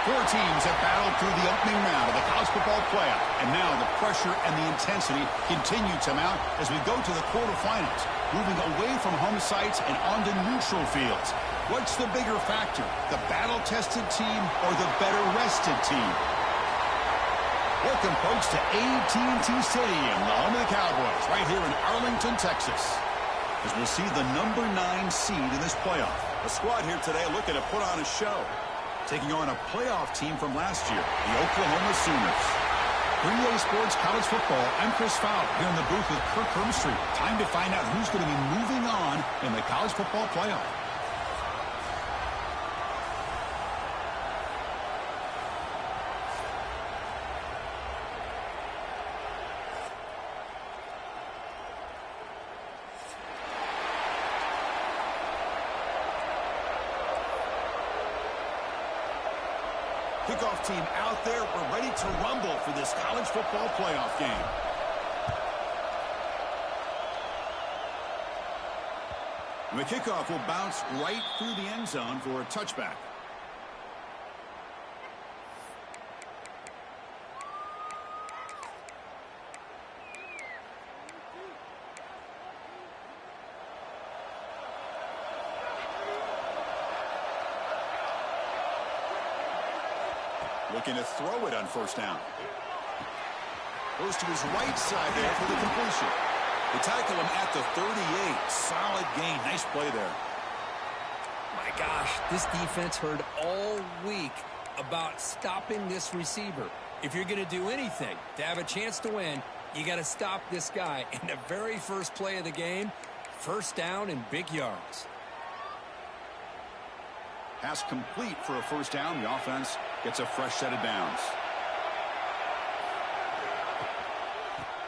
Four teams have battled through the opening round of the college football playoff, and now the pressure and the intensity continue to mount as we go to the quarterfinals, moving away from home sites and onto neutral fields. What's the bigger factor, the battle-tested team or the better-rested team? Welcome, folks, to AT&T Stadium, the home of the Cowboys, right here in Arlington, Texas, as we'll see the number 9 seed in this playoff. The squad here today looking to put on a show, taking on a playoff team from last year, the Oklahoma Sooners. For EA Sports College Football, I'm Chris Fowler here in the booth with Kirk Herbstreit. Time to find out who's going to be moving on in the college football playoff. Kickoff team out there. We're ready to rumble for this college football playoff game. And the kickoff will bounce right through the end zone for a touchback. Looking to throw it on first down. Goes to his right side there for the completion. They tackle him at the 38. Solid gain. Nice play there. My gosh, this defense heard all week about stopping this receiver. If you're going to do anything to have a chance to win, you got to stop this guy. In the very first play of the game, first down and big yards. Pass complete for a first down. The offense gets a fresh set of downs.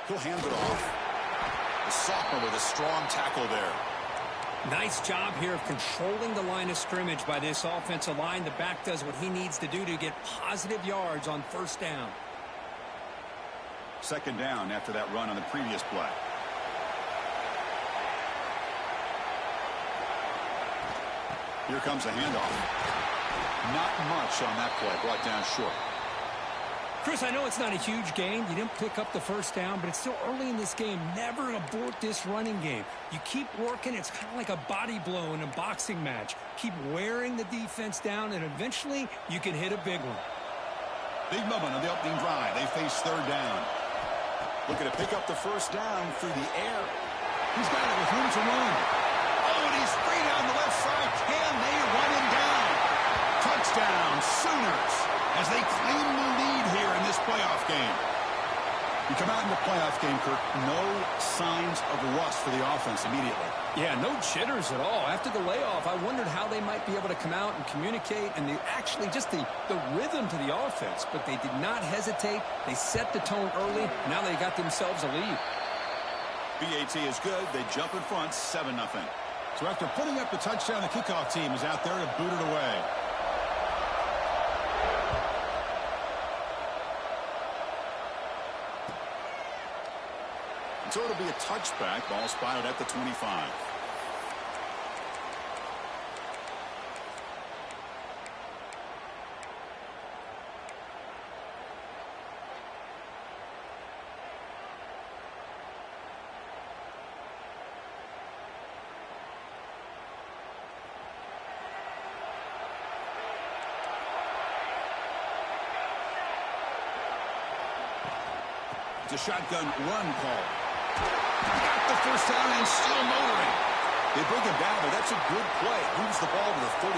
He'll hand it off. The sophomore with a strong tackle there. Nice job here of controlling the line of scrimmage by this offensive line. The back does what he needs to do to get positive yards on first down. Second down after that run on the previous play. Here comes a handoff. Not much on that play. Brought down short. Chris, I know it's not a huge game. You didn't pick up the first down, but it's still early in this game. Never abort this running game. You keep working. It's kind of like a body blow in a boxing match. Keep wearing the defense down, and eventually you can hit a big one. Big moment on the opening drive. They face third down. Looking to pick up the first down through the air. He's got it with room to run. Oh, and he's free down the left side. Can they run him down? Touchdown, Sooners, as they claim the lead here in this playoff game. You come out in the playoff game, Kirk, no signs of rust for the offense immediately. Yeah, no jitters at all. After the layoff, I wondered how they might be able to come out and communicate, and actually just the rhythm to the offense. But they did not hesitate. They set the tone early. Now they got themselves a lead. BAT is good. They jump in front, 7-0. So after putting up the touchdown, the kickoff team is out there to boot it away. And so it'll be a touchback. Ball spotted at the 25. It's a shotgun run call. Got the first down and still motoring. They bring him down, but that's a good play. Moves the ball to the 39.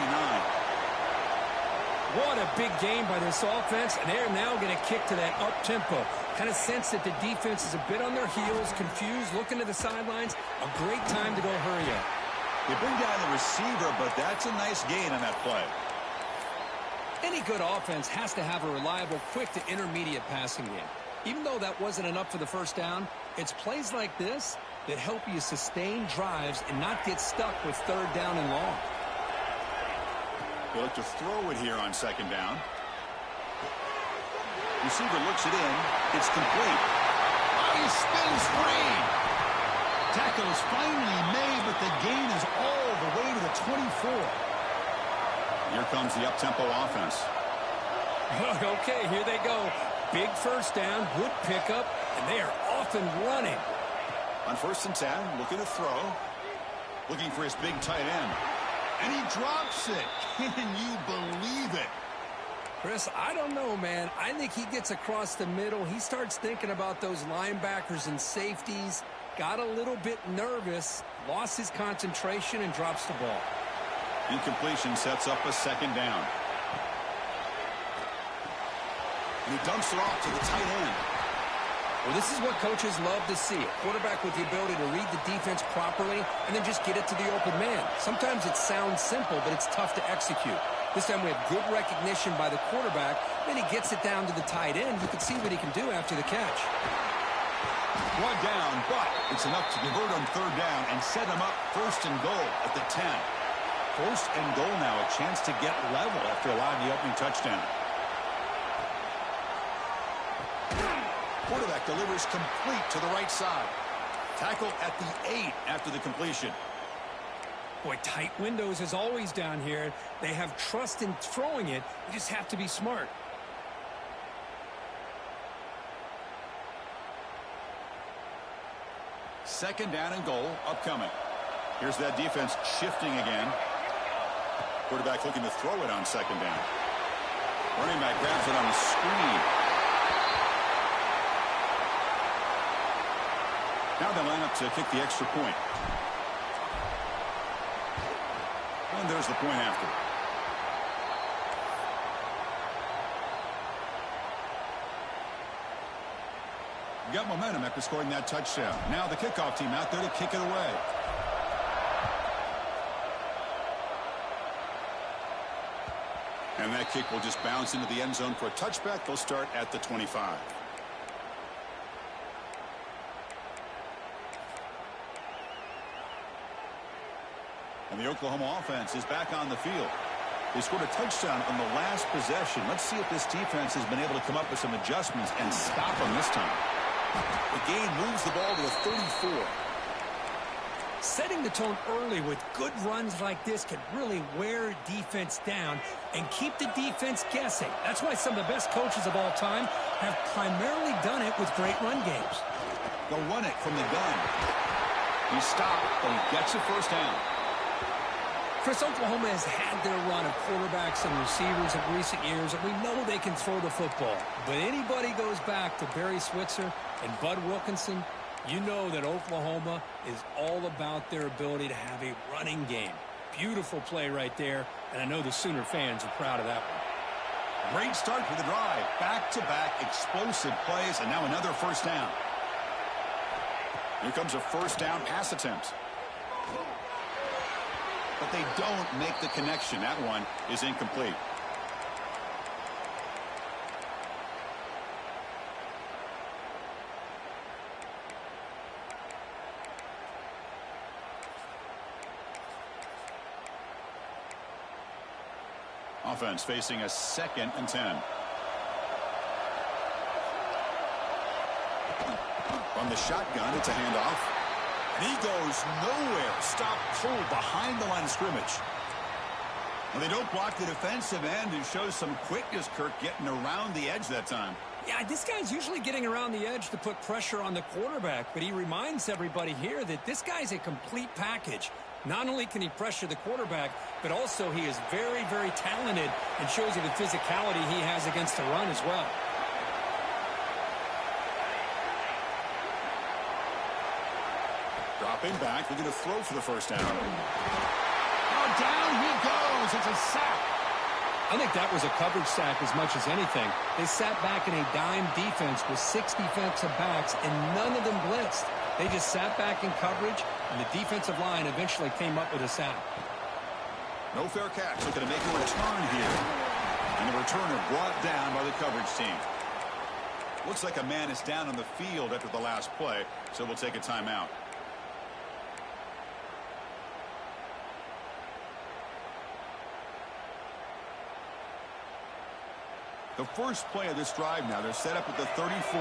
What a big game by this offense, and they're now going to kick to that up-tempo. Kind of sense that the defense is a bit on their heels, confused, looking to the sidelines. A great time to go hurry up. They bring down the receiver, but that's a nice gain on that play. Any good offense has to have a reliable, quick to intermediate passing game. Even though that wasn't enough for the first down, it's plays like this that help you sustain drives and not get stuck with third down and long. They look to throw it here on second down. Receiver looks it in. It's complete. Oh, he spins free. Tackle is finally made, but the gain is all the way to the 24. Here comes the up-tempo offense. Okay, here they go. Big first down, good pickup, and they are off and running. On 1st and 10, looking to throw. Looking for his big tight end. And he drops it. Can you believe it? Chris, I don't know, man. I think he gets across the middle. He starts thinking about those linebackers and safeties. Got a little bit nervous, lost his concentration, and drops the ball. Incompletion sets up a 2nd down. And he dumps it off to the tight end. Well, this is what coaches love to see. A quarterback with the ability to read the defense properly and then just get it to the open man. Sometimes it sounds simple, but it's tough to execute. This time we have good recognition by the quarterback. Then he gets it down to the tight end. You can see what he can do after the catch. One down, but it's enough to convert on 3rd down and set him up 1st and goal at the 10. 1st and goal now, a chance to get level after allowing the opening touchdown. Quarterback delivers complete to the right side. Tackle at the 8 after the completion. Boy, tight windows as always down here. They have trust in throwing it. You just have to be smart. Second down and goal upcoming. Here's that defense shifting again. Quarterback looking to throw it on 2nd down. Running back grabs it on the screen. Now they line up to kick the extra point. And there's the point after. Got momentum after scoring that touchdown. Now the kickoff team out there to kick it away. And that kick will just bounce into the end zone for a touchback. They'll start at the 25. And the Oklahoma offense is back on the field. They scored a touchdown on the last possession. Let's see if this defense has been able to come up with some adjustments and stop them this time. The gain moves the ball to the 34. Setting the tone early with good runs like this can really wear defense down and keep the defense guessing. That's why some of the best coaches of all time have primarily done it with great run games. They'll run it from the gun. He stopped, but he gets a 1st down. Chris, Oklahoma has had their run of quarterbacks and receivers in recent years, and we know they can throw the football. But anybody goes back to Barry Switzer and Bud Wilkinson, you know that Oklahoma is all about their ability to have a running game. Beautiful play right there, and I know the Sooner fans are proud of that one. Great start for the drive. Back-to-back explosive plays, and now another 1st down. Here comes a 1st down pass attempt. But they don't make the connection. That one is incomplete. Offense facing a 2nd and 10. From the shotgun, it's a handoff. And he goes nowhere. Stop cold behind the line of scrimmage. Well, they don't block the defensive end and shows some quickness, Kirk, getting around the edge that time. Yeah, this guy's usually getting around the edge to put pressure on the quarterback, but he reminds everybody here that this guy's a complete package. Not only can he pressure the quarterback, but also he is very, very talented and shows you the physicality he has against the run as well. Dropping back, looking to throw for the 1st down. Oh, down he goes. It's a sack. I think that was a coverage sack as much as anything. They sat back in a dime defense with 6 defensive backs, and none of them blitzed. They just sat back in coverage, and the defensive line eventually came up with a sack. No fair catch. Looking to make a return here. And the returner brought down by the coverage team. Looks like a man is down on the field after the last play, so we'll take a timeout. The first play of this drive now, they're set up at the 34.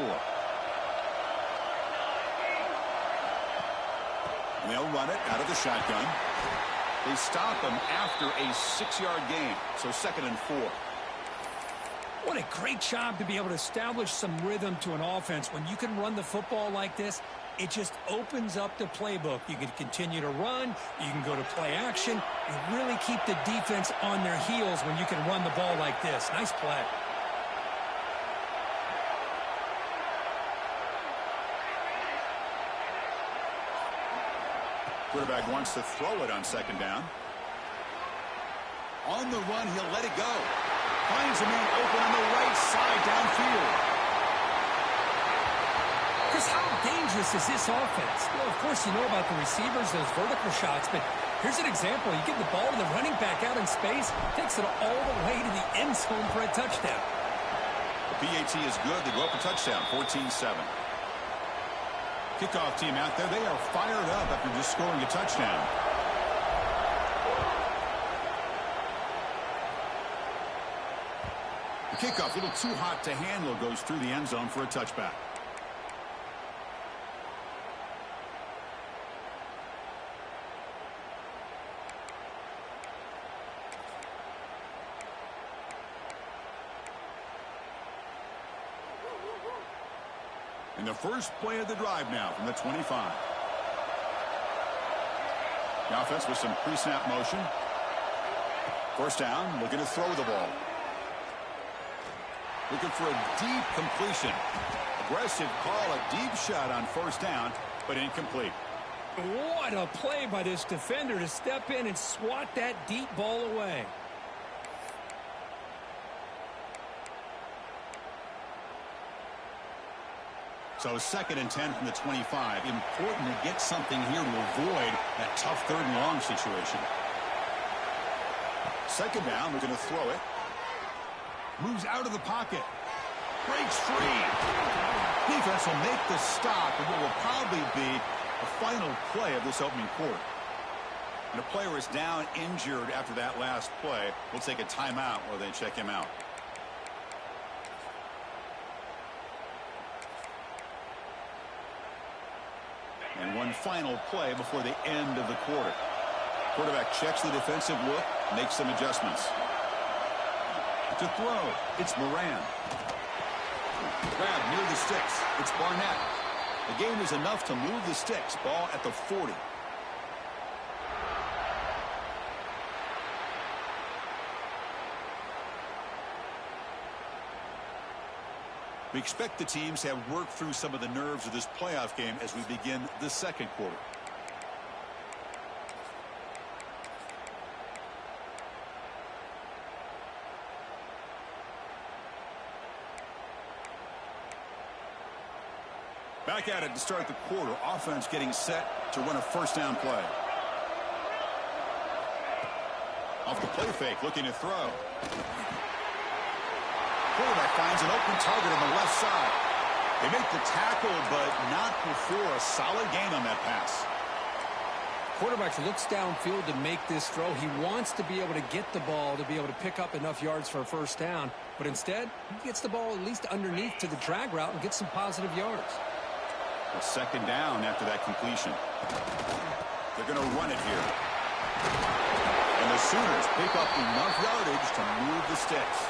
And they'll run it out of the shotgun. They stop him after a 6-yard gain, so 2nd and 4. What a great job to be able to establish some rhythm to an offense. When you can run the football like this, it just opens up the playbook. You can continue to run. You can go to play action. You really keep the defense on their heels when you can run the ball like this. Nice play. Quarterback wants to throw it on second down. On the run, he'll let it go. Finds a man open on the right side downfield. Chris, how dangerous is this offense? Well, of course, you know about the receivers, those vertical shots, but here's an example. You give the ball to the running back out in space, takes it all the way to the end zone for a touchdown. The PAT is good. They go up a touchdown, 14-7. Kickoff team out there, they are fired up after just scoring a touchdown. The kickoff, a little too hot to handle, goes through the end zone for a touchback. And the first play of the drive now from the 25. The offense with some pre-snap motion. First down, looking to throw the ball. Looking for a deep completion. Aggressive call, a deep shot on first down, but incomplete. What a play by this defender to step in and swat that deep ball away. So 2nd and 10 from the 25. Important to get something here to avoid that tough 3rd and long situation. Second down, we're going to throw it. Moves out of the pocket. Breaks free. Defense will make the stop, and what will probably be the final play of this opening quarter. And a player is down injured after that last play. We'll take a timeout while they check him out. And one final play before the end of the quarter. Quarterback checks the defensive look, makes some adjustments. To throw, it's Moran. Grab near the sticks. It's Barnett. The game is enough to move the sticks. Ball at the 40. We expect the teams to have worked through some of the nerves of this playoff game as we begin the second quarter. Back at it to start the quarter. Offense getting set to run a first down play. Off the play fake, looking to throw. Quarterback finds an open target on the left side. They make the tackle, but not before a solid gain on that pass. Quarterback looks downfield to make this throw. He wants to be able to get the ball to be able to pick up enough yards for a first down. But instead, he gets the ball at least underneath to the drag route and gets some positive yards. A second down after that completion. They're going to run it here. And the Sooners pick up enough yardage to move the sticks.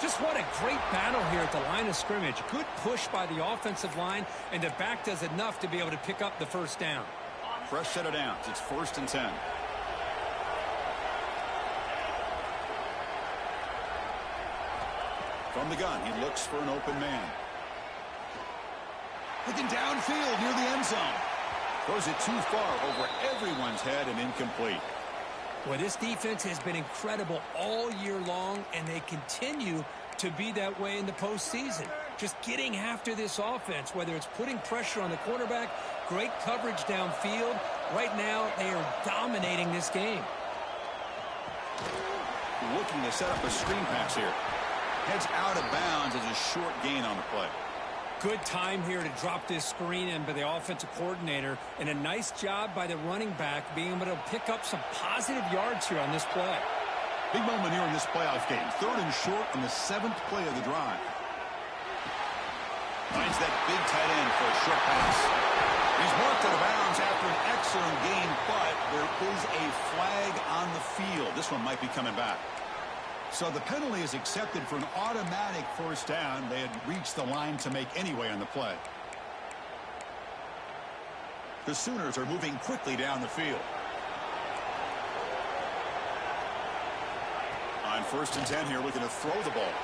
Just what a great battle here at the line of scrimmage. Good push by the offensive line, and the back does enough to be able to pick up the first down. Fresh set of downs. It's 1st and 10. From the gun, he looks for an open man. Looking downfield near the end zone. Throws it too far over everyone's head and incomplete. Well, this defense has been incredible all year long, and they continue to be that way in the postseason. Just getting after this offense, whether it's putting pressure on the quarterback, great coverage downfield. Right now, they are dominating this game. Looking to set up a screen pass here. Heads out of bounds as a short gain on the play. Good time here to drop this screen in by the offensive coordinator, and a nice job by the running back being able to pick up some positive yards here on this play. Big moment here in this playoff game. 3rd and short on the 7th play of the drive. Finds that big tight end for a short pass. He's marked out of bounds after an excellent game, but there is a flag on the field. This one might be coming back. So the penalty is accepted for an automatic first down. They had reached the line to make anyway on the play. The Sooners are moving quickly down the field. On 1st and 10 here, looking to throw the ball.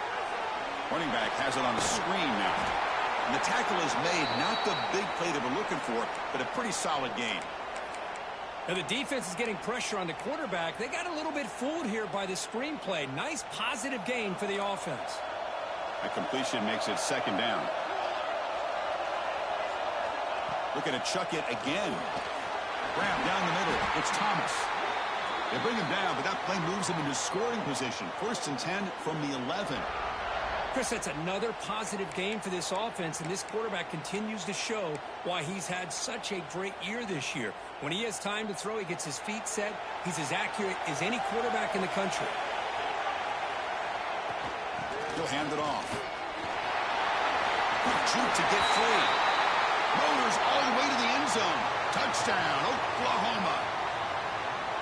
Running back has it on the screen now. And the tackle is made, not the big play they were looking for, but a pretty solid gain. Now the defense is getting pressure on the quarterback. They got a little bit fooled here by the screenplay. Nice positive gain for the offense. A completion makes it 2nd down. Looking to chuck it again. Grab down the middle. It's Thomas. They bring him down, but that play moves him into scoring position. 1st and 10 from the 11. Chris, that's another positive game for this offense, and this quarterback continues to show why he's had such a great year this year. When he has time to throw, he gets his feet set. He's as accurate as any quarterback in the country. He'll hand it off. Quick juke to get free. Motors all the way to the end zone. Touchdown, Oklahoma.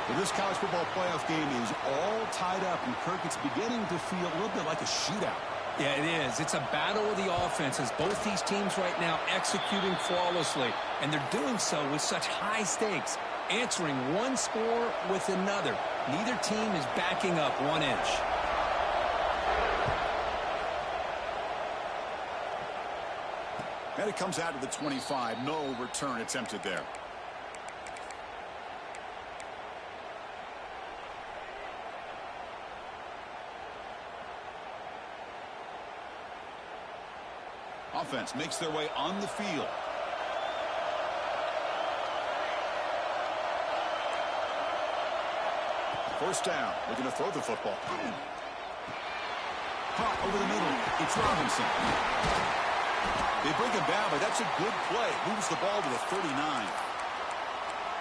Well, this college football playoff game is all tied up, and Kirk, it's beginning to feel a little bit like a shootout. Yeah, it is. It's a battle of the offenses. Both these teams right now executing flawlessly, and they're doing so with such high stakes, answering one score with another. Neither team is backing up 1 inch. And it comes out to the 25. No return attempted there. Offense makes their way on the field. First down. Looking to throw the football. Caught over the middle. It's Robinson. They bring him down, but that's a good play. Moves the ball to the 39.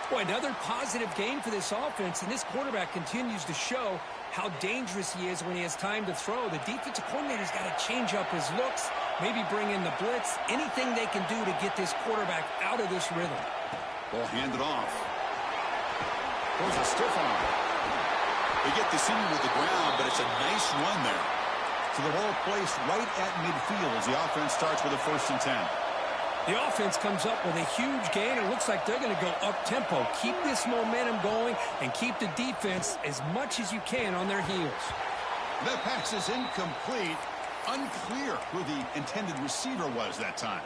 Boy, another positive game for this offense, and this quarterback continues to show how dangerous he is when he has time to throw. The defensive coordinator's got to change up his looks, maybe bring in the blitz, anything they can do to get this quarterback out of this rhythm. Ball handed off. There's a stiff arm. They get the senior with the ground, but it's a nice run there. So the ball placed right at midfield as the offense starts with a 1st and 10. The offense comes up with a huge gain. It looks like they're going to go up-tempo. Keep this momentum going and keep the defense as much as you can on their heels. That pass is incomplete. Unclear who the intended receiver was that time.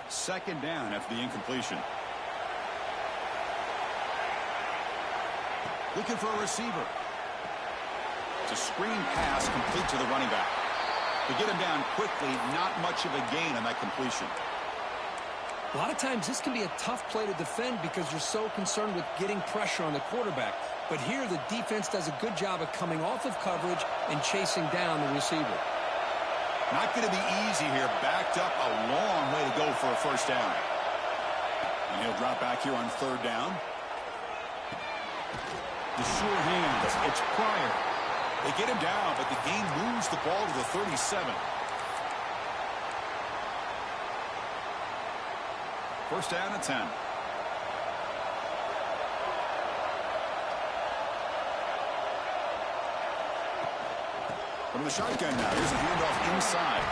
Second down after the incompletion. Looking for a receiver. It's a screen pass complete to the running back. To get him down quickly, not much of a gain on that completion. A lot of times this can be a tough play to defend because you're so concerned with getting pressure on the quarterback. But here the defense does a good job of coming off of coverage and chasing down the receiver. Not going to be easy here. Backed up a long way to go for a 1st down. And he'll drop back here on 3rd down. The sure hands. It's Pryor. They get him down, but the gain moves the ball to the 37. 1st down and 10. From the shotgun now. Here's a handoff inside.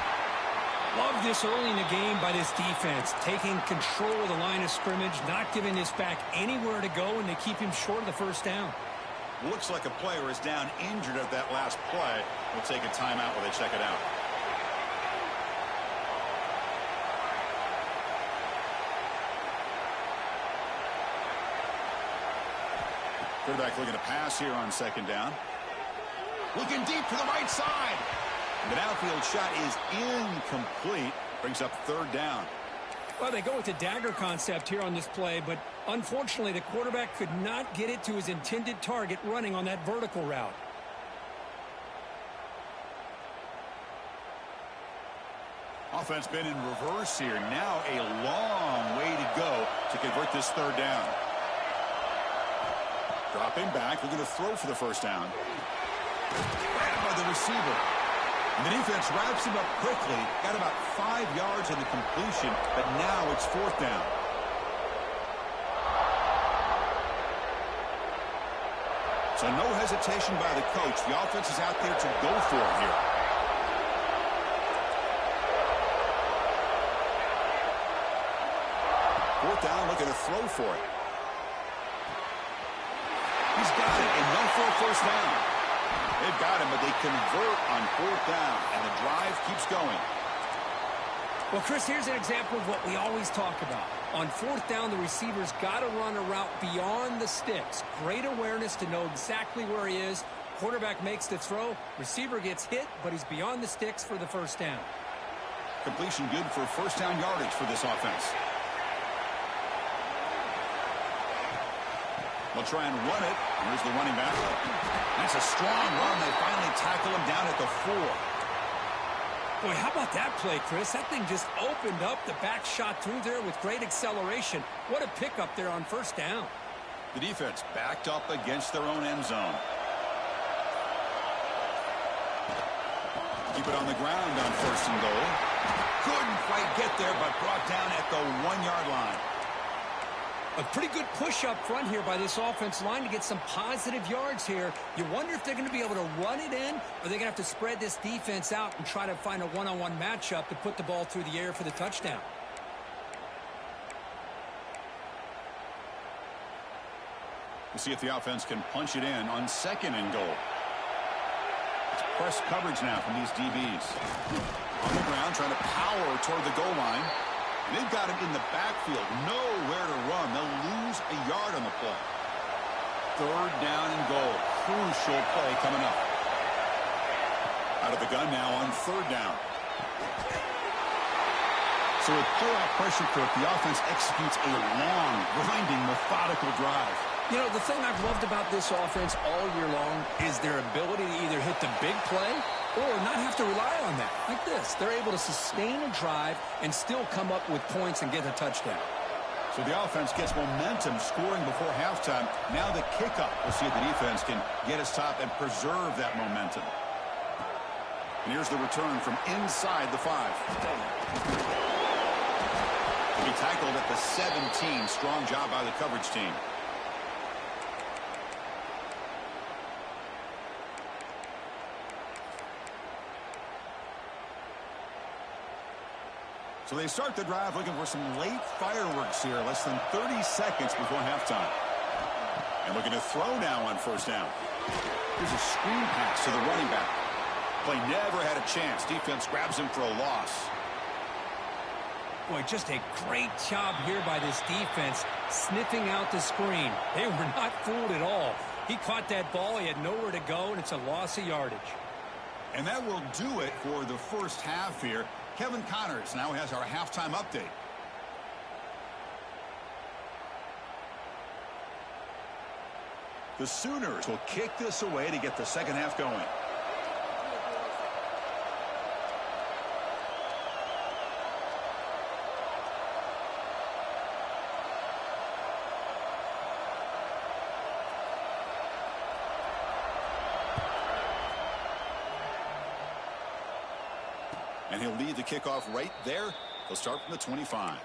Love this early in the game by this defense, taking control of the line of scrimmage, not giving this back anywhere to go, and they keep him short of the 1st down. Looks like a player is down injured at that last play. We'll take a timeout while they check it out. Quarterback looking to pass here on 2nd down. Looking deep to the right side. The downfield shot is incomplete. Brings up 3rd down. Well, they go with the dagger concept here on this play, but unfortunately the quarterback could not get it to his intended target running on that vertical route. Offense been in reverse here. Now a long way to go to convert this 3rd down. Dropping back, looking to throw for the 1st down. Grabbed by the receiver. And the defense wraps him up quickly. Got about 5 5 yards in the completion, but now it's 4th down. So no hesitation by the coach. The offense is out there to go for it here. Fourth down, looking to throw for it. He's got it, and no for a first down. They've got him, but they convert on 4th down, and the drive keeps going. Well, Chris, here's an example of what we always talk about. On 4th down, the receiver's got to run a route beyond the sticks. Great awareness to know exactly where he is. Quarterback makes the throw. Receiver gets hit, but he's beyond the sticks for the first down. Completion good for first down yardage for this offense. They'll try and run it. Here's the running back. That's a strong run. They finally tackle him down at the 4. Boy, how about that play, Chris? That thing just opened up. The back shot through there with great acceleration. What a pickup there on first down. The defense backed up against their own end zone. Keep it on the ground on 1st and goal. Couldn't quite get there, but brought down at the 1-yard line. A pretty good push up front here by this offense line to get some positive yards here. You wonder if they're going to be able to run it in, or they're going to have to spread this defense out and try to find a one-on-one matchup to put the ball through the air for the touchdown. We'll see if the offense can punch it in on 2nd and goal. It's press coverage now from these DBs. On the ground, trying to power toward the goal line. They've got him in the backfield, nowhere to run. They'll lose a yard on the play. 3rd down and goal. Crucial play coming up. Out of the gun now on 3rd down. So with playoff pressure cooked, the offense executes a long, grinding, methodical drive. You know, the thing I've loved about this offense all year long is their ability to either hit the big play or not have to rely on that. Like this. They're able to sustain a drive and still come up with points and get a touchdown. So the offense gets momentum scoring before halftime. Now the kickoff. We'll see if the defense can get a stop and preserve that momentum. And here's the return from inside the 5. He tackled at the 17. Strong job by the coverage team. So they start the drive looking for some late fireworks here, less than 30 seconds before halftime. And looking to throw now on 1st down. Here's a screen pass to the running back. Play never had a chance. Defense grabs him for a loss. Boy, just a great job here by this defense, sniffing out the screen. They were not fooled at all. He caught that ball. He had nowhere to go, and it's a loss of yardage. And that will do it for the first half here. Kevin Connors now has our halftime update. The Sooners will kick this away to get the second half going. And he'll lead the kickoff right there. He'll start from the 25.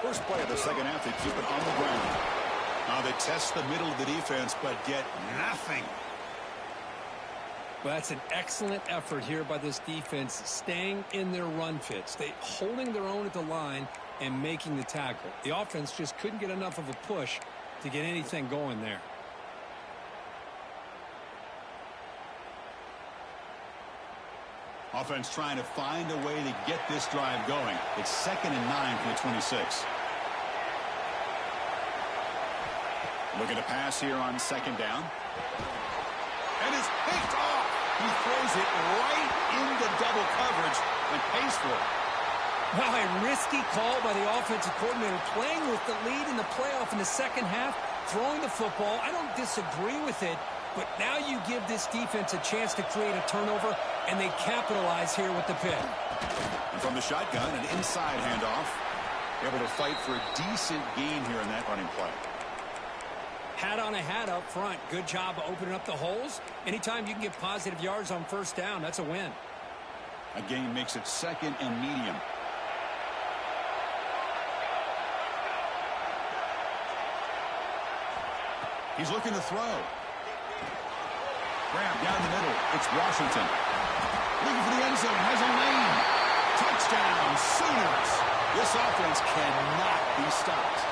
First play of the second half, they keep it on the ground. Now they test the middle of the defense, but get nothing. Well, that's an excellent effort here by this defense, staying in their run fits. They holding their own at the line and making the tackle. The offense just couldn't get enough of a push to get anything going there. Offense trying to find a way to get this drive going. It's 2nd and 9 from the 26. Looking to pass here on 2nd down. And it's picked off. He throws it right into double coverage and pays for it. Well, a risky call by the offensive coordinator, playing with the lead in the playoff in the second half, throwing the football. I don't disagree with it, but now you give this defense a chance to create a turnover, and they capitalize here with the pick. And from the shotgun, an inside handoff. Able to fight for a decent gain here in that running play. Hat on a hat up front. Good job of opening up the holes. Anytime you can get positive yards on first down, that's a win. A gain makes it 2nd and medium. He's looking to throw. Grab down the middle. It's Washington. Looking for the end zone. Has a lane. Touchdown, Sooners. This offense cannot be stopped.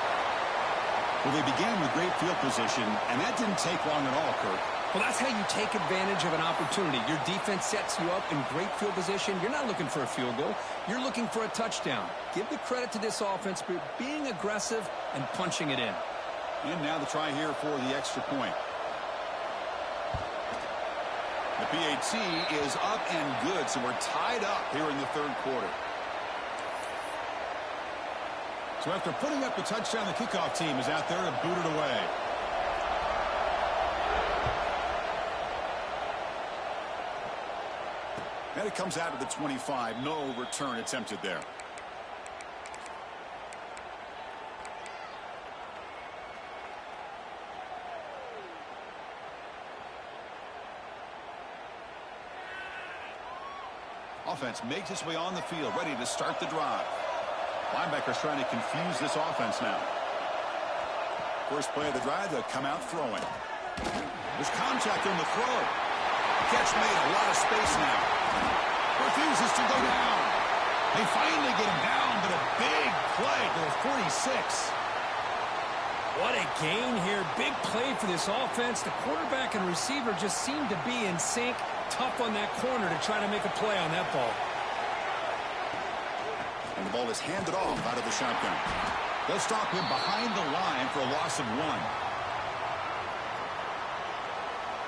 Well, they began with great field position, and that didn't take long at all, Kirk. Well, that's how you take advantage of an opportunity. Your defense sets you up in great field position. You're not looking for a field goal. You're looking for a touchdown. Give the credit to this offense for being aggressive and punching it in. And now the try here for the extra point. The PAT is up and good, so we're tied up here in the third quarter. So after putting up the touchdown, the kickoff team is out there to boot it away. And it comes out of the 25. No return attempted there. Offense makes its way on the field, ready to start the drive. Linebackers trying to confuse this offense now. First play of the drive, they'll come out throwing. There's contact on the throw. Catch made, a lot of space now. Refuses to go down. They finally get him down, but a big play to the 46. What a gain here. Big play for this offense. The quarterback and receiver just seem to be in sync. Tough on that corner to try to make a play on that ball. And the ball is handed off out of the shotgun. They'll stop him behind the line for a loss of 1.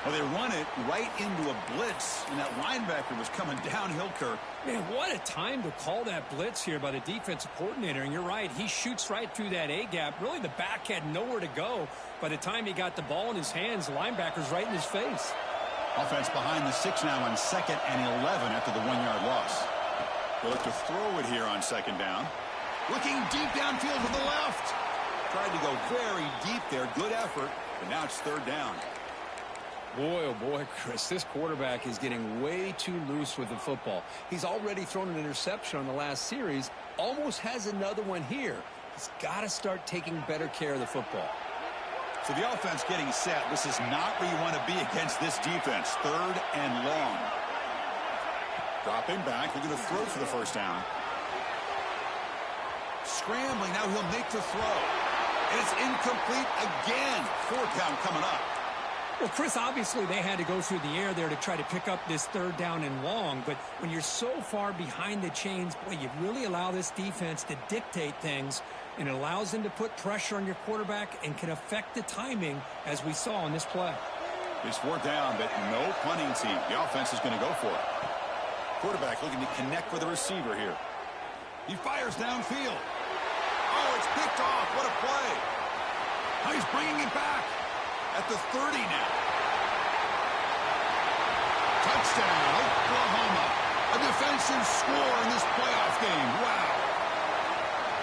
Well, they run it right into a blitz, and that linebacker was coming downhill, Kirk. Man, what a time to call that blitz here by the defensive coordinator. And you're right, he shoots right through that A-gap. Really, the back had nowhere to go. By the time he got the ball in his hands, the linebacker's right in his face. Offense behind the 6 now on 2nd and 11 after the 1-yard loss. They'll look to throw it here on 2nd down. Looking deep downfield to the left. Tried to go very deep there. Good effort, but now it's 3rd down. Boy, oh boy, Chris, this quarterback is getting way too loose with the football. He's already thrown an interception on the last series, almost has another one here. He's got to start taking better care of the football. So the offense getting set. This is not where you want to be against this defense. 3rd and long. Dropping back. They're going to throw for the 1st down. Scrambling. Now he'll make the throw. And it's incomplete again. 4th down coming up. Well, Chris, obviously they had to go through the air there to try to pick up this 3rd down and long. But when you're so far behind the chains, boy, you really allow this defense to dictate things. And it allows them to put pressure on your quarterback and can affect the timing, as we saw in this play. It's 4th down, but no punting team. The offense is going to go for it. Quarterback looking to connect with the receiver here. He fires downfield. Oh, it's picked off. What a play. Now he's bringing it back at the 30 now. Touchdown, Oklahoma. A defensive score in this playoff game. Wow.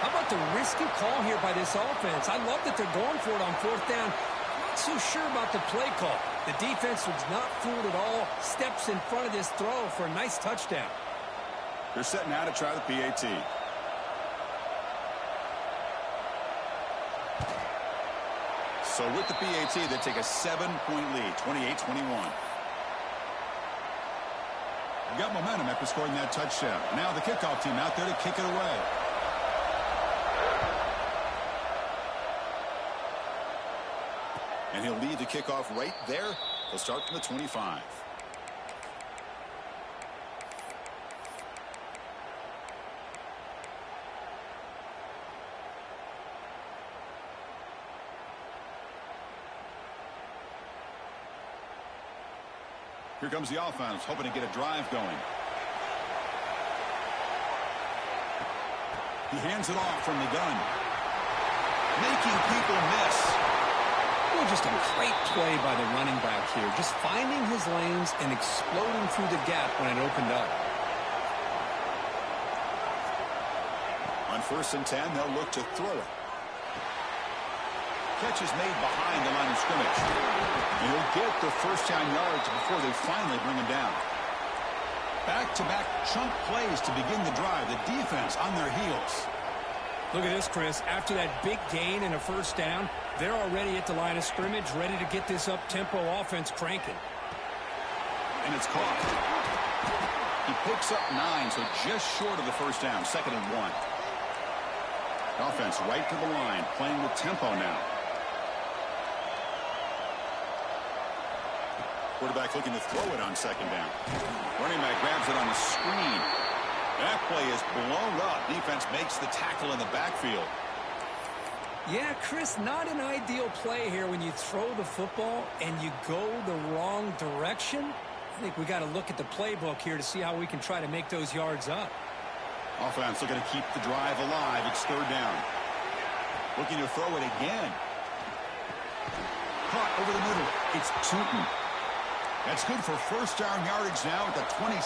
How about the risky call here by this offense? I love that they're going for it on 4th down. Not so sure about the play call. The defense was not fooled at all. Steps in front of this throw for a nice touchdown. They're setting out to try the PAT. So with the PAT, they take a 7-point lead, 28-21. Got momentum after scoring that touchdown. Now the kickoff team out there to kick it away. And he'll lead the kickoff right there. He'll start from the 25. Here comes the offense, hoping to get a drive going. He hands it off from the gun. Making people miss. Well, just a great play by the running back here. Just finding his lanes and exploding through the gap when it opened up. On 1st and 10, they'll look to throw it. Catch is made behind the line of scrimmage. And he'll get the first down yards before they finally bring him down. Back-to-back chunk plays to begin the drive. The defense on their heels. Look at this, Chris. After that big gain and a first down, they're already at the line of scrimmage, ready to get this up-tempo offense cranking. And it's caught. He picks up 9, so just short of the first down. 2nd and 1. Offense right to the line, playing with tempo now. Quarterback looking to throw it on 2nd down. Running back grabs it on the screen. That play is blown up. Defense makes the tackle in the backfield. Yeah, Chris, not an ideal play here when you throw the football and you go the wrong direction. I think we got to look at the playbook here to see how we can try to make those yards up. Offense looking to keep the drive alive. It's 3rd down. Looking to throw it again. Caught over the middle. It's Tootin. That's good for first down yardage now at the 26.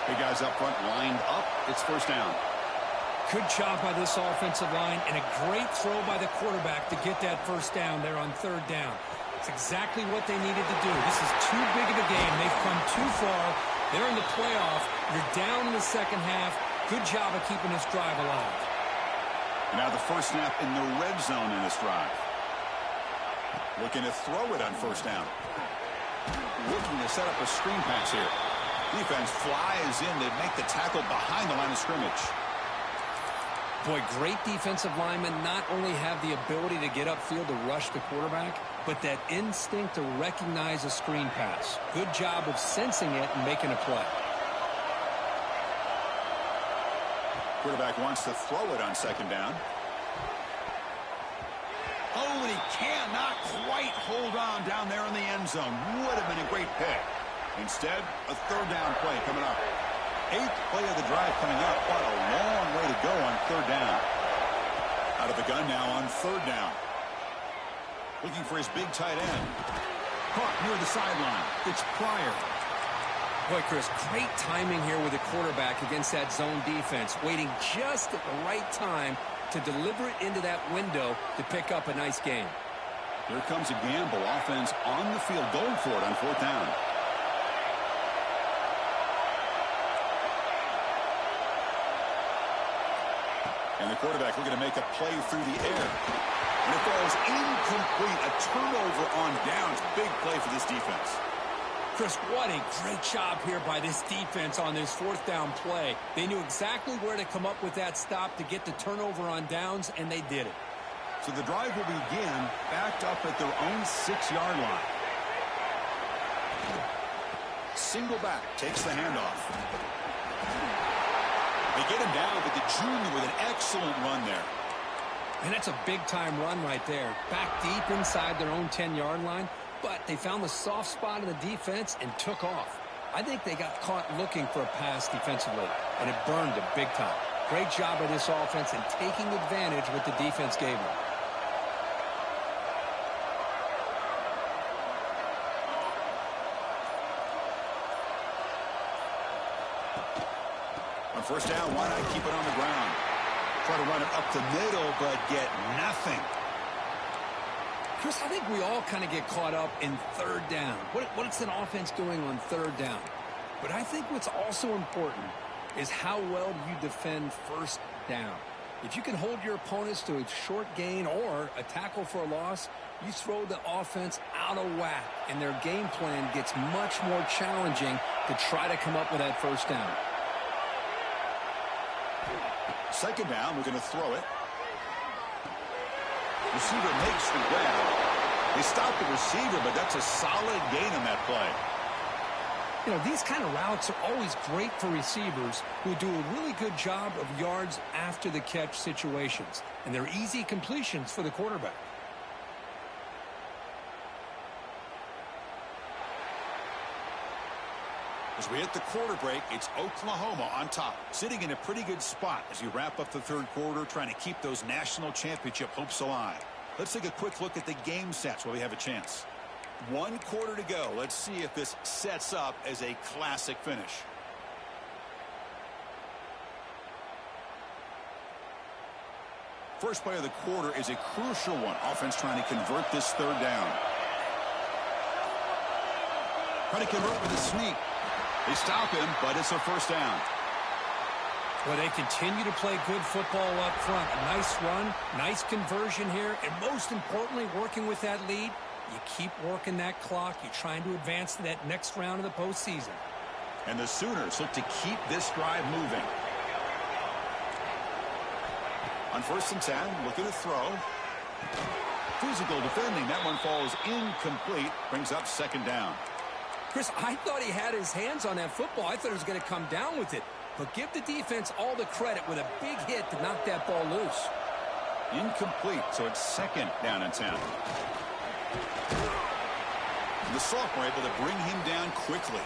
Big guys up front lined up. It's 1st down. Good job by this offensive line and a great throw by the quarterback to get that first down there on 3rd down. It's exactly what they needed to do. This is too big of a game. They've come too far. They're in the playoff. You're down in the second half. Good job of keeping this drive alive. Now the first snap in the red zone in this drive. Looking to throw it on 1st down. Looking to set up a screen pass here. Defense flies in. They make the tackle behind the line of scrimmage. Boy, great defensive linemen not only have the ability to get upfield to rush the quarterback, but that instinct to recognize a screen pass. Good job of sensing it and making a play. Quarterback wants to throw it on 2nd down. Oh, and he cannot quite hold on down there in the end zone. Would have been a great pick. Instead, a 3rd down play coming up. 8th play of the drive coming up. What a long way to go on 3rd down. Out of the gun now on 3rd down. Looking for his big tight end. Caught near the sideline. It's Pryor. Boy, Chris, great timing here with the quarterback against that zone defense. Waiting just at the right time to deliver it into that window to pick up a nice gain. Here comes a gamble. Offense on the field going for it on 4th down. And the quarterback looking to make a play through the air. And it falls incomplete. A turnover on downs. Big play for this defense. Chris, what a great job here by this defense on this 4th down play. They knew exactly where to come up with that stop to get the turnover on downs, and they did it. So the drive will begin backed up at their own 6-yard line. Single back takes the handoff. They get him down, but the junior with an excellent run there. And that's a big-time run right there. Back deep inside their own 10-yard line. But they found the soft spot in the defense and took off. I think they got caught looking for a pass defensively, and it burned them big time. Great job by this offense in taking advantage of what the defense gave them. On 1st down, why not keep it on the ground? Try to run it up the middle, but get nothing. Chris, I think we all kind of get caught up in 3rd down. What's an offense doing on 3rd down? But I think what's also important is how well you defend 1st down. If you can hold your opponents to a short gain or a tackle for a loss, you throw the offense out of whack, and their game plan gets much more challenging to try to come up with that 1st down. 2nd down, we're going to throw it. Receiver makes the grab. They stop the receiver, but that's a solid gain on that play. You know, these kind of routes are always great for receivers who do a really good job of yards after the catch situations. And they're easy completions for the quarterback. As we hit the quarter break, it's Oklahoma on top, sitting in a pretty good spot as you wrap up the third quarter, trying to keep those national championship hopes alive. Let's take a quick look at the game stats while we have a chance. 1 quarter to go. Let's see if this sets up as a classic finish. First play of the quarter is a crucial one. Offense trying to convert this third down. Trying to convert with a sneak. They stop him, but it's a first down. Well, they continue to play good football up front. A nice run, nice conversion here, and most importantly, working with that lead, you keep working that clock. You're trying to advance to that next round of the postseason. And the Sooners look to keep this drive moving. On 1st and 10, looking to throw. Physical defending. That one falls incomplete. Brings up 2nd down. Chris, I thought he had his hands on that football. I thought he was going to come down with it. But give the defense all the credit with a big hit to knock that ball loose. Incomplete, so it's 2nd down and 10. The sophomore able to bring him down quickly.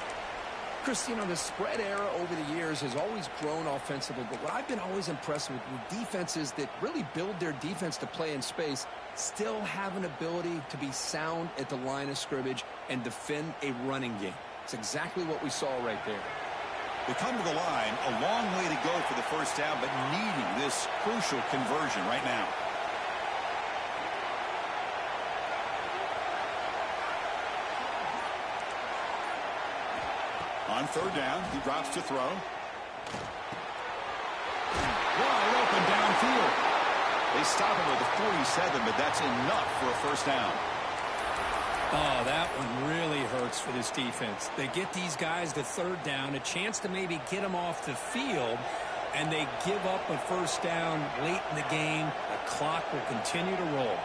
Chris, you know, the spread era over the years has always grown offensively, but what I've been always impressed with defenses that really build their defense to play in space still have an ability to be sound at the line of scrimmage and defend a running game. It's exactly what we saw right there. They come to the line, a long way to go for the first down, but needing this crucial conversion right now. On 3rd down, he drops to throw. Wide open downfield. They stop him at the 47, but that's enough for a first down. Oh, that one really hurts for this defense. They get these guys to 3rd down, a chance to maybe get them off the field, and they give up a first down late in the game. The clock will continue to roll.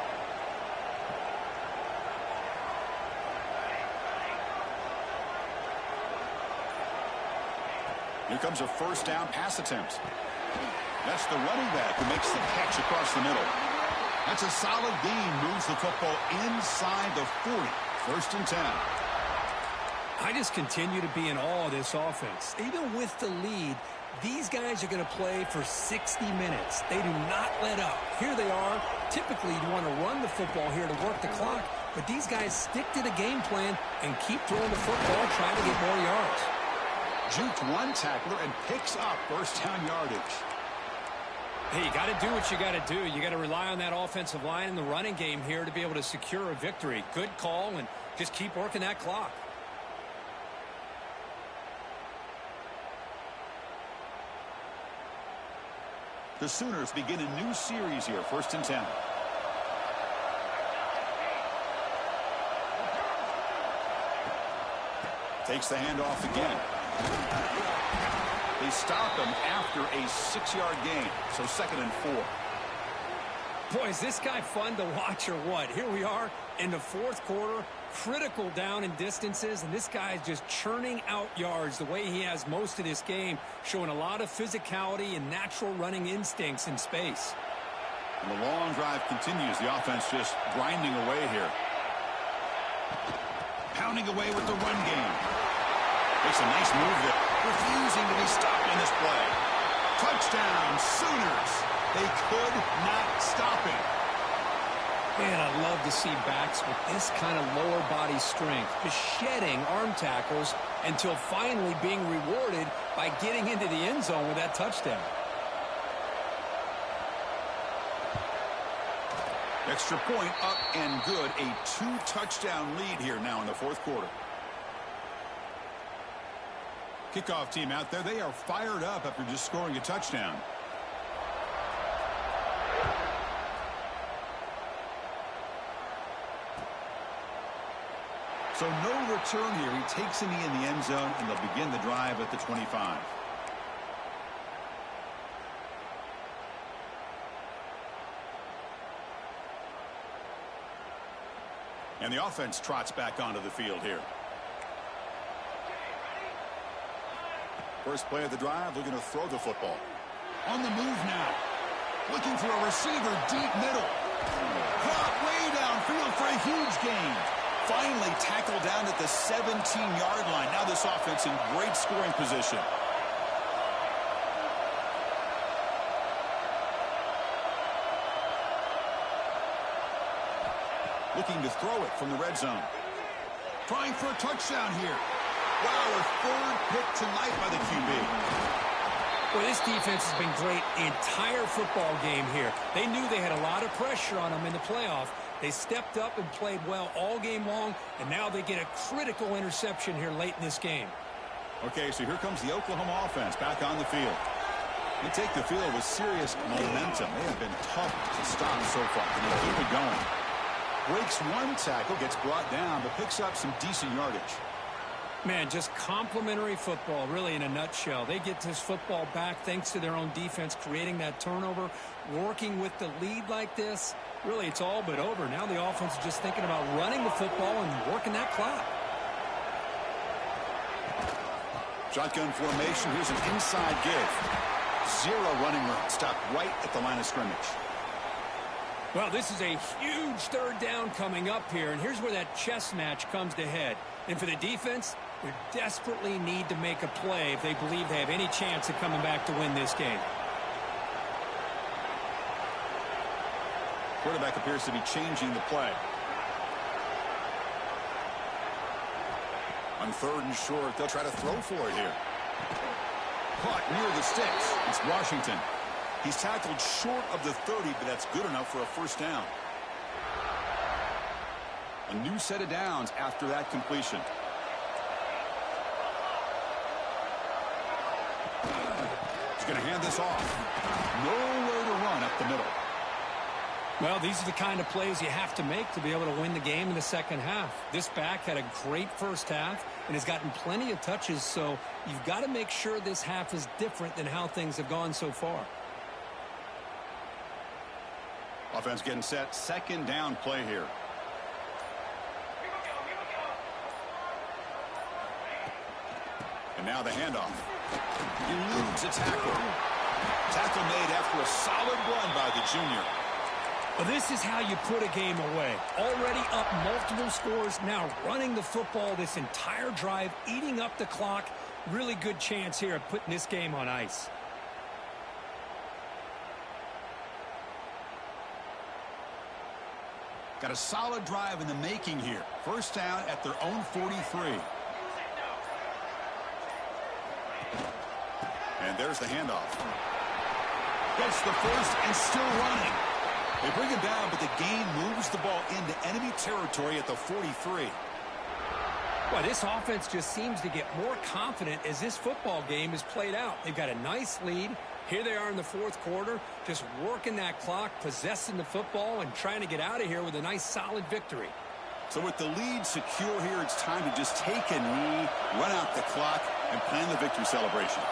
Here comes a first down pass attempt. That's the running back who makes the catch across the middle. That's a solid gain. Moves the football inside the 40. 1st and 10. I just continue to be in awe of this offense. Even with the lead, these guys are going to play for 60 minutes. They do not let up. Here they are. Typically, you want to run the football here to work the clock, but these guys stick to the game plan and keep throwing the football, trying to get more yards. Juked one tackler and picks up first down yardage. Hey, you got to do what you got to do. You got to rely on that offensive line in the running game here to be able to secure a victory. Good call, and just keep working that clock. The Sooners begin a new series here, 1st and 10. Takes the handoff again. They stop him after a 6-yard gain, so 2nd and 4. Boy, is this guy fun to watch or what? Here we are in the 4th quarter, critical down in distances, and this guy is just churning out yards the way he has most of this game, showing a lot of physicality and natural running instincts in space. And the long drive continues. The offense just grinding away here. Pounding away with the run game. Makes a nice move there. Refusing to be stopped in this play. Touchdown, Sooners. They could not stop him. Man, I love to see backs with this kind of lower body strength, just shedding arm tackles until finally being rewarded by getting into the end zone with that touchdown. Extra point up and good. A 2-touchdown lead here now in the 4th quarter. Kickoff team out there. They are fired up after just scoring a touchdown. So no return here. He takes a knee in the end zone, and they'll begin the drive at the 25. And the offense trots back onto the field here. First play of the drive, looking to throw the football. On the move now. Looking for a receiver deep middle. Caught way downfield for a huge gain. finally tackled down at the 17-yard line. Now this offense in great scoring position. Looking to throw it from the red zone. Trying for a touchdown here. Wow, a third pick tonight by the QB. Well, this defense has been great the entire football game here. They knew they had a lot of pressure on them in the playoff. They stepped up and played well all game long, and now they get a critical interception here late in this game. Okay, so here comes the Oklahoma offense back on the field. They take the field with serious momentum. They have been tough to stop so far, and they keep it going. Breaks one tackle, gets brought down, but picks up some decent yardage. Man, just complimentary football, really, in a nutshell. They get this football back thanks to their own defense, creating that turnover, working with the lead like this. Really, it's all but over. Now the offense is just thinking about running the football and working that clock. Shotgun formation. Here's an inside give. Zero running room. Stopped right at the line of scrimmage. Well, this is a huge third down coming up here, and here's where that chess match comes to head. And for the defense, they desperately need to make a play if they believe they have any chance of coming back to win this game. Quarterback appears to be changing the play. On third and short, they'll try to throw for it here. Caught near the sticks. It's Washington. He's tackled short of the 30, but that's good enough for a first down. A new set of downs after that completion. He's going to hand this off. Nowhere to run up the middle. Well, these are the kind of plays you have to make to be able to win the game in the second half. This back had a great first half and has gotten plenty of touches, so you've got to make sure this half is different than how things have gone so far. Offense getting set. Second down play here. And now the handoff. Eludes a tackle. Tackle made after a solid run by the junior. Well, this is how you put a game away. Already up multiple scores, now running the football this entire drive, eating up the clock. Really good chance here of putting this game on ice. Got a solid drive in the making here. First down at their own 43. And there's the handoff. Gets the first and still running. They bring him down, but the game moves the ball into enemy territory at the 43. Well, this offense just seems to get more confident as this football game is played out. They've got a nice lead. Here they are in the fourth quarter, just working that clock, possessing the football, and trying to get out of here with a nice, solid victory. So with the lead secure here, it's time to just take a knee, run out the clock, and plan the victory celebration.